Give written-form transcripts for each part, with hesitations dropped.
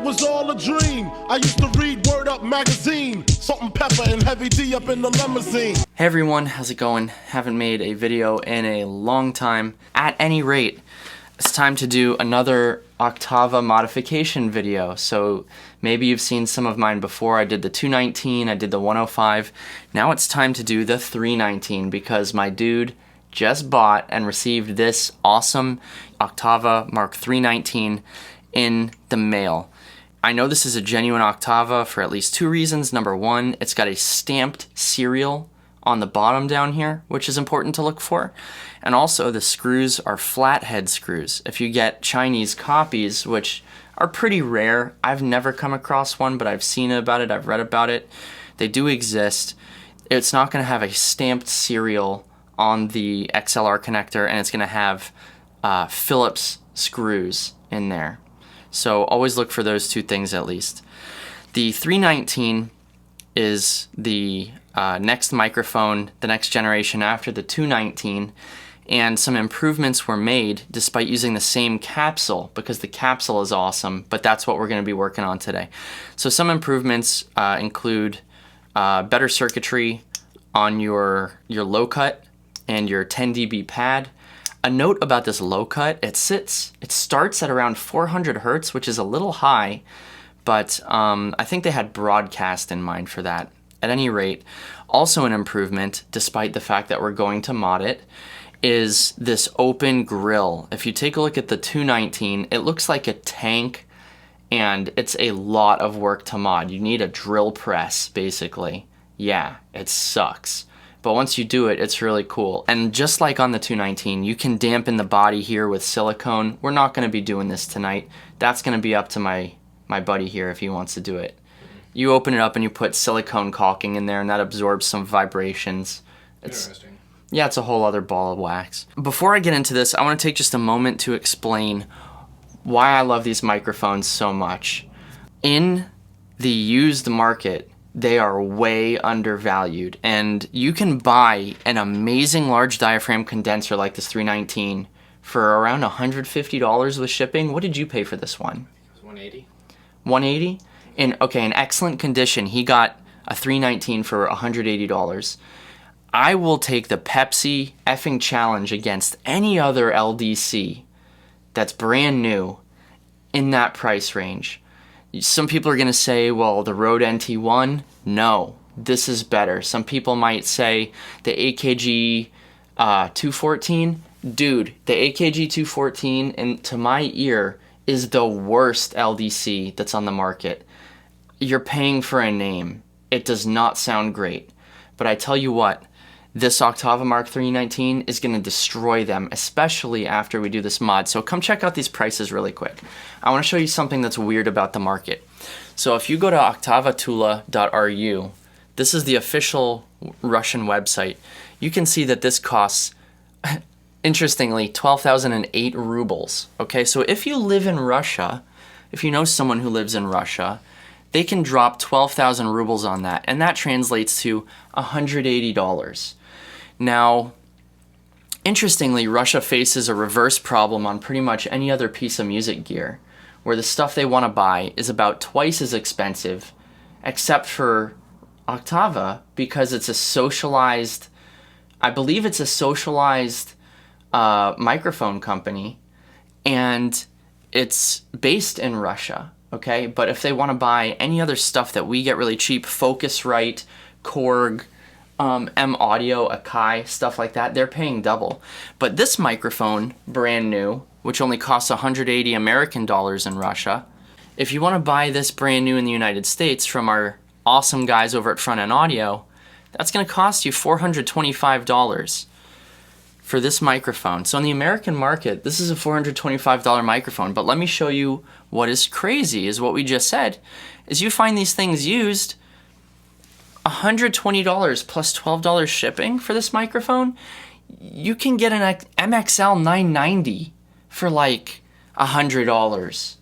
was all a dream. I used to read Word Up magazine, Salt and Pepper and Heavy D up in the limousine. Hey everyone, how's it going? Haven't made a video in a long time. At any rate, it's time to do another Oktava modification video. So maybe you've seen some of mine before. I did the 219, I did the 105. Now it's time to do the 319 because my dude just bought and received this awesome Oktava Mk-319 in the mail. I know this is a genuine Oktava for at least two reasons. Number one, it's got a stamped serial on the bottom down here, which is important to look for. And also the screws are flathead screws. If you get Chinese copies, which are pretty rare, I've never come across one, but I've seen about it, I've read about it. They do exist. It's not gonna have a stamped serial on the XLR connector, and it's gonna have Phillips screws in there. So always look for those two things at least. The 319 is the next microphone, the next generation after the 219, and some improvements were made despite using the same capsule because the capsule is awesome, but that's what we're going to be working on today. So some improvements include better circuitry on your low cut and your 10 dB pad. A note about this low cut, it starts at around 400 Hertz, which is a little high, but I think they had broadcast in mind for that. At any rate, also an improvement, despite the fact that we're going to mod it, is this open grill. If you take a look at the 219, it looks like a tank, and it's a lot of work to mod. You need a drill press, basically. Yeah, it sucks. But once you do it, it's really cool. And just like on the 219, you can dampen the body here with silicone. We're not gonna be doing this tonight. That's gonna be up to my buddy here if he wants to do it. You open it up and you put silicone caulking in there, and that absorbs some vibrations. Interesting. Yeah, it's a whole other ball of wax. Before I get into this, I wanna take just a moment to explain why I love these microphones so much. In the used market, they are way undervalued, and you can buy an amazing large diaphragm condenser like this 319 for around $150 with shipping. What did you pay for this one? It was $180. $180? In excellent condition, he got a 319 for $180. I will take the Pepsi effing challenge against any other LDC that's brand new in that price range. Some people are gonna say, well, the Rode NT1, no, this is better. Some people might say the AKG 214, dude, the AKG 214, and to my ear, is the worst LDC that's on the market. You're paying for a name. It does not sound great. But I tell you what, this Oktava Mk-319 is going to destroy them, especially after we do this mod. So come check out these prices really quick. I want to show you something that's weird about the market. So if you go to oktavatula.ru, this is the official Russian website, you can see that this costs, interestingly, 12,008 rubles. Okay, so if you live in Russia, if you know someone who lives in Russia, they can drop 12,000 rubles on that, and that translates to $180. Now, interestingly, Russia faces a reverse problem on pretty much any other piece of music gear, where the stuff they want to buy is about twice as expensive, except for Oktava, because it's a socialized, I believe it's a socialized microphone company, and it's based in Russia. Okay, but if they want to buy any other stuff that we get really cheap, Focusrite, Korg, M Audio, Akai, stuff like that, they're paying double. But this microphone, brand new, which only costs 180 American dollars in Russia, if you want to buy this brand new in the United States from our awesome guys over at Front End Audio, that's going to cost you $425 for this microphone. So in the American market, this is a $425 microphone, but let me show you what is crazy is what we just said, is you find these things used $120 plus $12 shipping for this microphone. You can get an MXL 990 for like $100.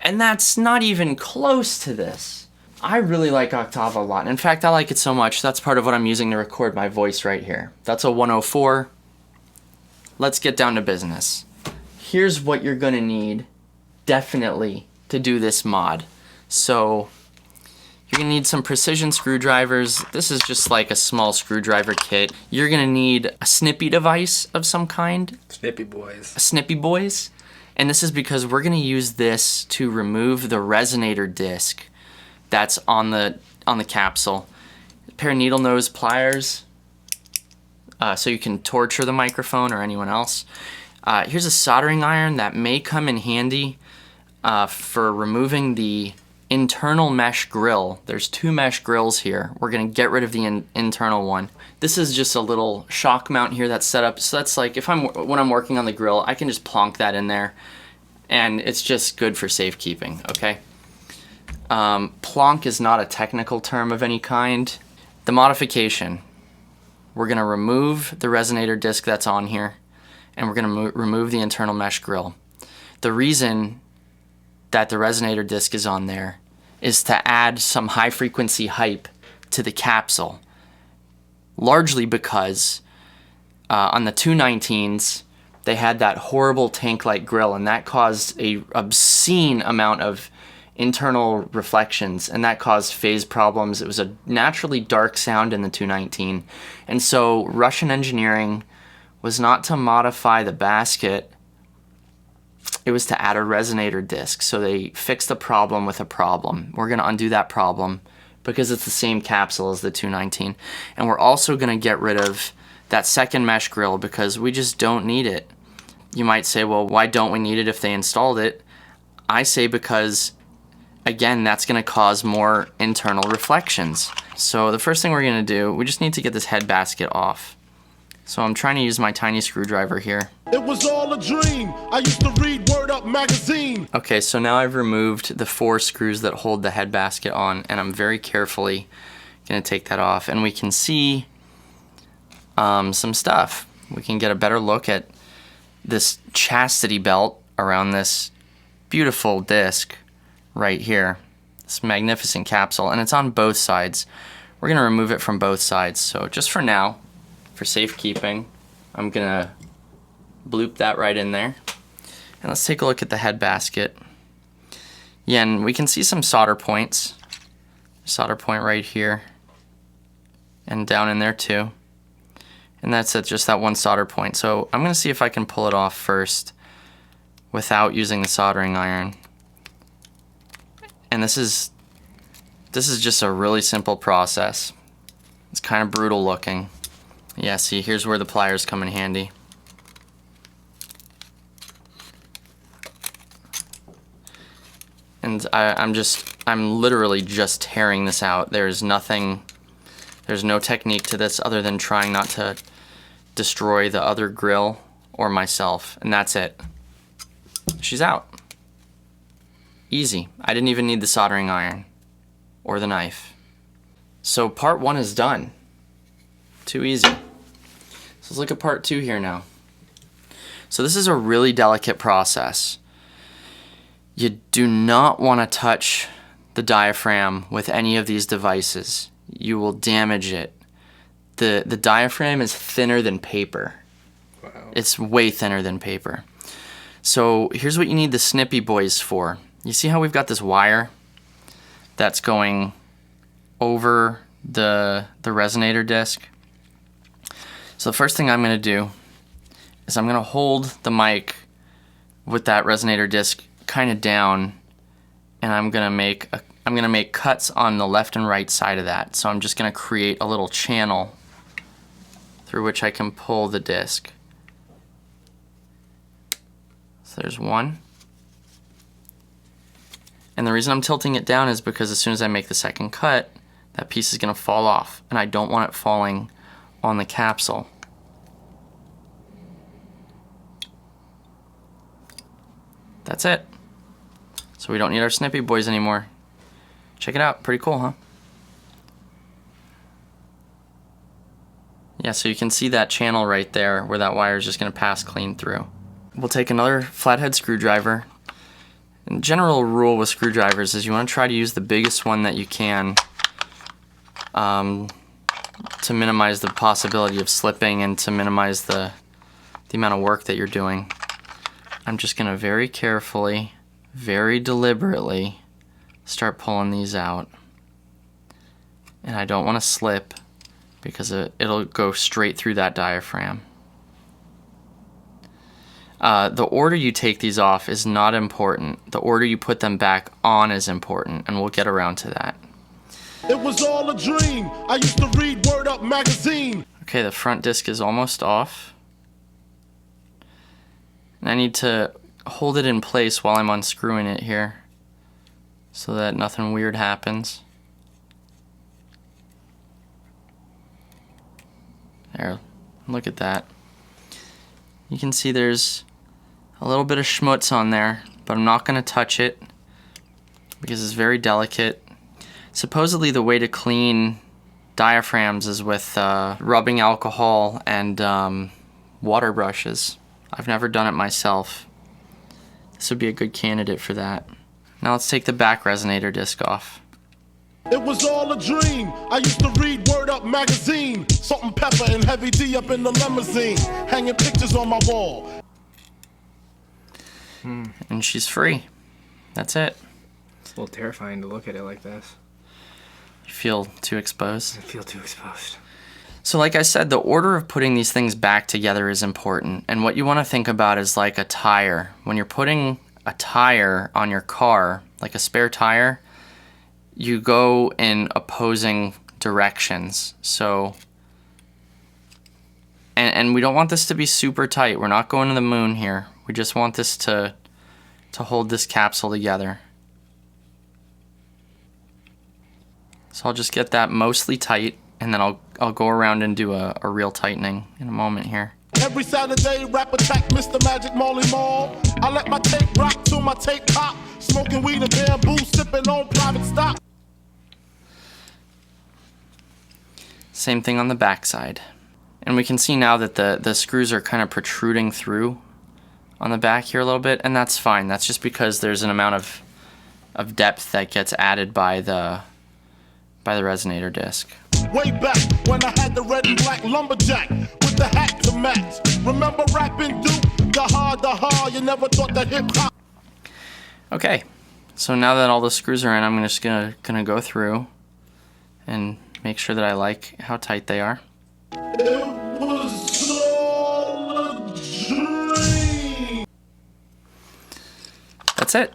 And that's not even close to this. I really like Oktava a lot. In fact, I like it so much, that's part of what I'm using to record my voice right here. That's a 104. Let's get down to business. Here's what you're gonna need, definitely, to to do this mod. So you're gonna need some precision screwdrivers. This is just like a small screwdriver kit. You're gonna need a snippy device of some kind. Snippy boys. Snippy boys. And this is because we're gonna use this to remove the resonator disc that's on the capsule. A pair of needle nose pliers, so you can torture the microphone or anyone else. Here's a soldering iron that may come in handy for removing the internal mesh grill. There's 2 mesh grills here. We're gonna get rid of the internal one. This is just a little shock mount here that's set up. So that's like when I'm working on the grill, I can just plonk that in there, and it's just good for safekeeping. Okay. Plonk is not a technical term of any kind. The modification. We're gonna remove the resonator disc that's on here, and we're gonna remove the internal mesh grill. The reason that the resonator disc is on there is to add some high frequency hype to the capsule, largely because on the 219s they had that horrible tank-like grill, and that caused a obscene amount of internal reflections, and that caused phase problems. It was a naturally dark sound in the 219, and so Russian engineering was not to modify the basket, it was to add a resonator disc. So they fixed the problem with a problem. We're gonna undo that problem because it's the same capsule as the 219. And we're also gonna get rid of that second mesh grill because we just don't need it. You might say, well, why don't we need it if they installed it? I say because, again, that's gonna cause more internal reflections. So the first thing we're gonna do, we just need to get this head basket off. So I'm trying to use my tiny screwdriver here. It was all a dream. I used to read Word Up magazine. Okay, so now I've removed the 4 screws that hold the head basket on, and I'm very carefully gonna take that off, and we can see some stuff. We can get a better look at this chastity belt around this beautiful disc right here. This magnificent capsule, and it's on both sides. We're gonna remove it from both sides. So just for now, for safekeeping, I'm gonna bloop that right in there. And let's take a look at the head basket. Yeah, and we can see some solder points. Solder point right here, and down in there too. And that's at just that one solder point. So I'm gonna see if I can pull it off first without using the soldering iron. And this is just a really simple process. It's kind of brutal looking. Yeah, see, here's where the pliers come in handy. And I'm literally just tearing this out. There's no technique to this other than trying not to destroy the other grill or myself, and that's it. She's out. Easy. I didn't even need the soldering iron or the knife. So part 1 is done. Too easy. So let's look at part 2 here now. So this is a really delicate process. You do not want to touch the diaphragm with any of these devices. You will damage it. The diaphragm is thinner than paper. Wow. It's way thinner than paper. So here's what you need the snippy boys for. You see how we've got this wire that's going over the resonator disc? So the first thing I'm going to do is I'm going to hold the mic with that resonator disc kind of down, and I'm going to make cuts on the left and right side of that. So I'm just going to create a little channel through which I can pull the disc. So there's one. And the reason I'm tilting it down is because as soon as I make the second cut, that piece is going to fall off, and I don't want it falling on the capsule. That's it. So we don't need our snippy boys anymore. Check it out, pretty cool, huh? Yeah, so you can see that channel right there where that wire is just going to pass clean through. We'll take another flathead screwdriver. And general rule with screwdrivers is you want to try to use the biggest one that you can to minimize the possibility of slipping and to minimize the amount of work that you're doing. I'm just going to very carefully very deliberately start pulling these out. And I don't want to slip because it'll go straight through that diaphragm. The order you take these off is not important. The order you put them back on is important, and we'll get around to that. It was all a dream. I used to read Word Up magazine. Okay, the front disc is almost off. And I need to hold it in place while I'm unscrewing it here so that nothing weird happens. There, look at that. You can see there's a little bit of schmutz on there, but I'm not going to touch it because it's very delicate. Supposedly the way to clean diaphragms is with rubbing alcohol and water brushes. I've never done it myself. This would be a good candidate for that. Now let's take the back resonator disc off. It was all a dream. I used to read Word Up magazine. Salt and pepper and heavy D up in the limousine. Hanging pictures on my wall. And she's free. That's it. It's a little terrifying to look at it like this. You feel too exposed? I feel too exposed. So like I said, the order of putting these things back together is important. And what you want to think about is like a tire. When you're putting a tire on your car, like a spare tire, you go in opposing directions. So, and we don't want this to be super tight. We're not going to the moon here. We just want this to hold this capsule together. So I'll just get that mostly tight, and then I'll go around and do a real tightening in a moment here. Every Saturday, rap attack Mr. Magic Molly Mall. I let my tape rock till my tape pop. Smoking weed and bamboo, sipping on private stock. Same thing on the back side. And we can see now that the screws are kind of protruding through on the back here a little bit, and that's fine. That's just because there's an amount of depth that gets added by the resonator disc. Way back when I had the red and black lumberjack with the hat to match. Remember rapping Duke? The hard, you never thought that hip hop. Okay, so now that all the screws are in, I'm just gonna go through and make sure that I like how tight they are. It was all a dream. That's it.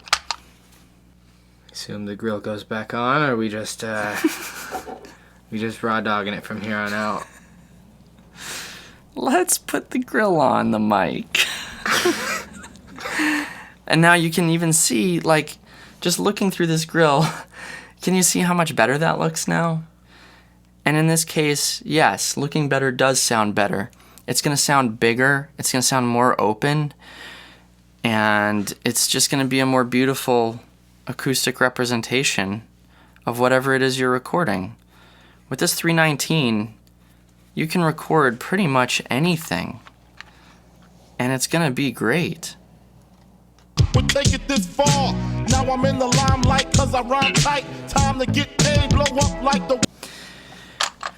Assume the grill goes back on, or we just raw dogging it from here on out. Let's put the grill on the mic. And now you can even see, like, just looking through this grill, can you see how much better that looks now? And in this case, yes, looking better does sound better. It's going to sound bigger, it's going to sound more open, and it's just going to be a more beautiful acoustic representation of whatever it is you're recording. With this 319, you can record pretty much anything, and it's going to be great. Would take it this far. Now I'm in the limelight cause I rhyme tight. Time to get paid, blow up like the...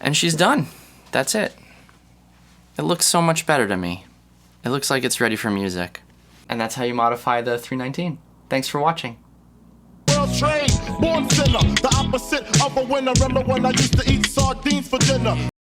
And she's done. That's it. It looks so much better to me. It looks like it's ready for music. And that's how you modify the 319. Thanks for watching. World trade, born sinner, the opposite of a winner. Remember when I used to eat sardines for dinner?